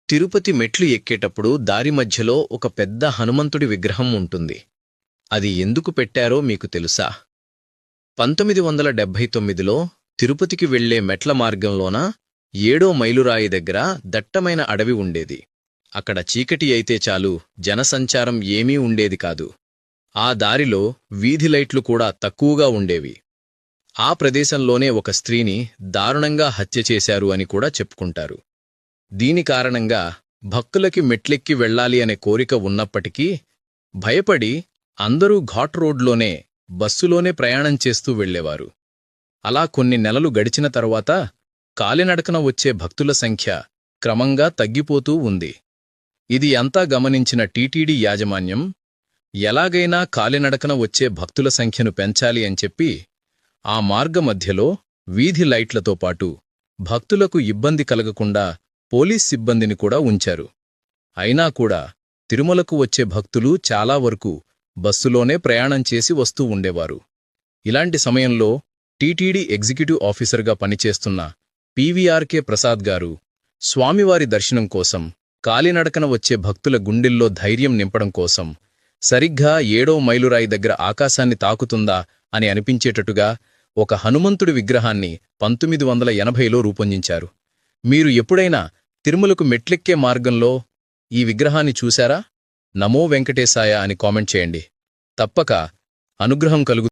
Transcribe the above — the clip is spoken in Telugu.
తిరుపతి మెట్లు ఎక్కేటప్పుడు దారి మధ్యలో ఒక పెద్ద హనుమంతుడి విగ్రహం ఉంటుంది. అది ఎందుకు పెట్టారో మీకు తెలుసా? 1979లో తిరుపతికి వెళ్లే మెట్ల మార్గంలోన 7వ మైలురాయి దగ్గర దట్టమైన అడవి ఉండేది. అక్కడ చీకటి అయితే చాలు, జనసంచారం ఏమీ ఉండేది కాదు. ఆ దారిలో వీధి లైట్లు కూడా తక్కువగా ఉండేవి. ఆ ప్రదేశంలోనే ఒక స్త్రీని దారుణంగా హత్య చేశారు అని కూడా చెప్పుకుంటారు. దీని కారణంగా భక్తులకి మెట్లెక్కి వెళ్లాలి అనే కోరిక ఉన్నప్పటికీ భయపడి అందరూ ఘాట్ రోడ్లోనే, బస్సులోనే ప్రయాణం చేస్తూ వెళ్లేవారు. అలా కొన్ని నెలలు గడిచిన తరువాత కాలినడకన వచ్చే భక్తుల సంఖ్య క్రమంగా తగ్గిపోతూ ఉంది. ఇది అంతా గమనించిన టీటీడీ యాజమాన్యం ఎలాగైనా కాలినడకన వచ్చే భక్తుల సంఖ్యను పెంచాలి అని చెప్పి ఆ మార్గమధ్యలో వీధి లైట్లతో పాటు భక్తులకు ఇబ్బంది కలగకుండా పోలీస్ సిబ్బందిని కూడా ఉంచారు. అయినా కూడా తిరుమలకు వచ్చే భక్తులు చాలా వరకు బస్సులోనే ప్రయాణం చేసి వస్తూ ఉండేవారు. ఇలాంటి సమయంలో టీటీడీ ఎగ్జిక్యూటివ్ ఆఫీసర్గా పనిచేస్తున్న పీవీఆర్కే ప్రసాద్ గారు స్వామివారి దర్శనం కోసం కాలినడకన వచ్చే భక్తుల గుండెల్లో ధైర్యం నింపడం కోసం సరిగ్గా 7వ మైలురాయి దగ్గర ఆకాశాన్ని తాకుతుందా అని అనిపించేటట్టుగా ఒక హనుమంతుడి విగ్రహాన్ని 1980లో రూపొందించారు. మీరు ఎప్పుడైనా తిరుమలకు మెట్లెక్కే మార్గంలో ఈ విగ్రహాన్ని చూశారా? నమో వెంకటేశాయ అని కామెంట్ చేయండి. తప్పక అనుగ్రహం కలుగు